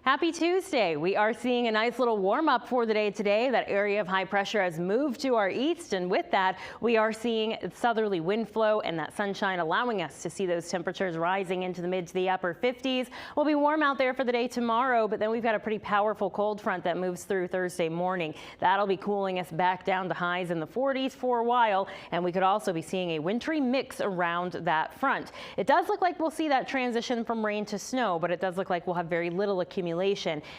Happy Tuesday. We are seeing a nice little warm up for the day today. That area of high pressure has moved to our east, and with that we are seeing southerly wind flow and that sunshine allowing us to see those temperatures rising into the mid to the upper 50s. We'll be warm out there for the day tomorrow, but then we've got a pretty powerful cold front that moves through Thursday morning. That'll be cooling us back down to highs in the 40s for a while, and we could also be seeing a wintry mix around that front. It does look like we'll see that transition from rain to snow, but it does look like we'll have very little accumulation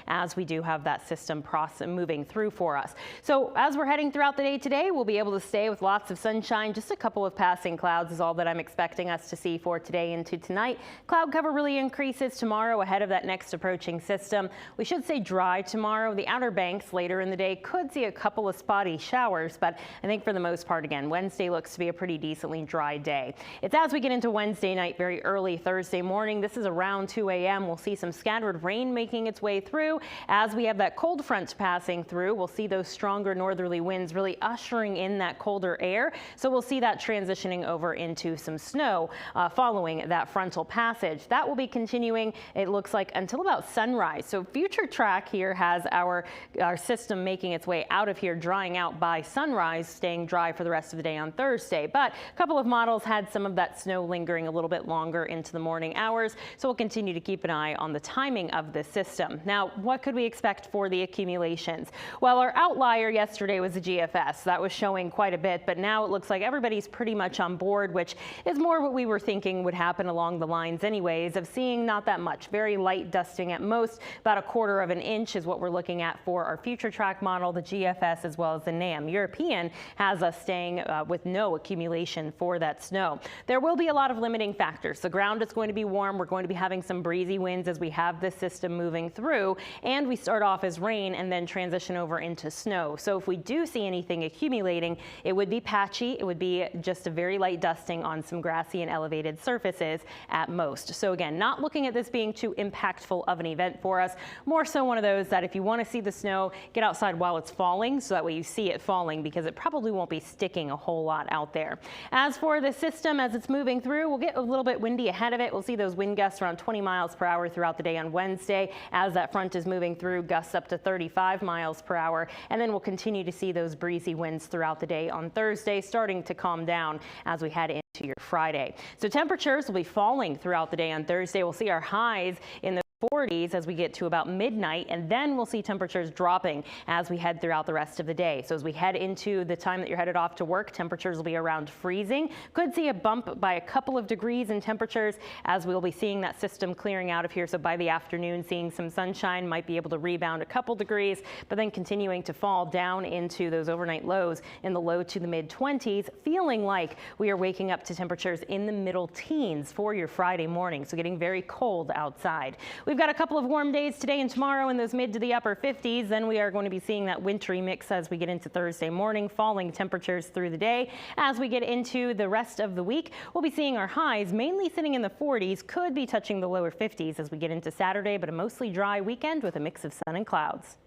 as we do have that system moving through for us. So as we're heading throughout the day today, we'll be able to stay with lots of sunshine. Just a couple of passing clouds is all that I'm expecting us to see for today into tonight. Cloud cover really increases tomorrow ahead of that next approaching system. We should stay dry tomorrow. The Outer Banks later in the day could see a couple of spotty showers, but I think for the most part, again, Wednesday looks to be a pretty decently dry day. It's as we get into Wednesday night, very early Thursday morning. This is around 2 a.m. We'll see some scattered rain making its way through. As we have that cold front passing through, we'll see those stronger northerly winds really ushering in that colder air. So we'll see that transitioning over into some snow following that frontal passage. That will be continuing, it looks like, until about sunrise. So future track here has our system making its way out of here, drying out by sunrise, staying dry for the rest of the day on Thursday. But a couple of models had some of that snow lingering a little bit longer into the morning hours. So we'll continue to keep an eye on the timing of this system. Now, what could we expect for the accumulations? Well, our outlier yesterday was the GFS. That was showing quite a bit, but now it looks like everybody's pretty much on board, which is more what we were thinking would happen along the lines anyways, of seeing not that much. Very light dusting at most. About a quarter of an inch is what we're looking at for our future track model, the GFS, as well as the NAM. European has us staying with no accumulation for that snow. There will be a lot of limiting factors. The ground is going to be warm. We're going to be having some breezy winds as we have this system moving through, and we start off as rain and then transition over into snow. So if we do see anything accumulating, it would be patchy. It would be just a very light dusting on some grassy and elevated surfaces at most. So again, not looking at this being too impactful of an event for us. More so one of those that if you want to see the snow, get outside while it's falling, so that way you see it falling, because it probably won't be sticking a whole lot out there. As for the system as it's moving through, we'll get a little bit windy ahead of it. We'll see those wind gusts around 20 miles per hour throughout the day on Wednesday. As that front is moving through, gusts up to 35 miles per hour, and then we'll continue to see those breezy winds throughout the day on Thursday, starting to calm down as we head into your Friday. So temperatures will be falling throughout the day on Thursday. We'll see our highs in the 40s as we get to about midnight, and then we'll see temperatures dropping as we head throughout the rest of the day. So as we head into the time that you're headed off to work, temperatures will be around freezing. Could see a bump by a couple of degrees in temperatures as we'll be seeing that system clearing out of here. So by the afternoon, seeing some sunshine, might be able to rebound a couple degrees, but then continuing to fall down into those overnight lows in the low to the mid 20s, feeling like we are waking up to temperatures in the middle teens for your Friday morning. So getting very cold outside. We've got a couple of warm days today and tomorrow in those mid to the upper 50s. Then we are going to be seeing that wintry mix as we get into Thursday morning, falling temperatures through the day. As we get into the rest of the week, we'll be seeing our highs mainly sitting in the 40s, could be touching the lower 50s as we get into Saturday, but a mostly dry weekend with a mix of sun and clouds.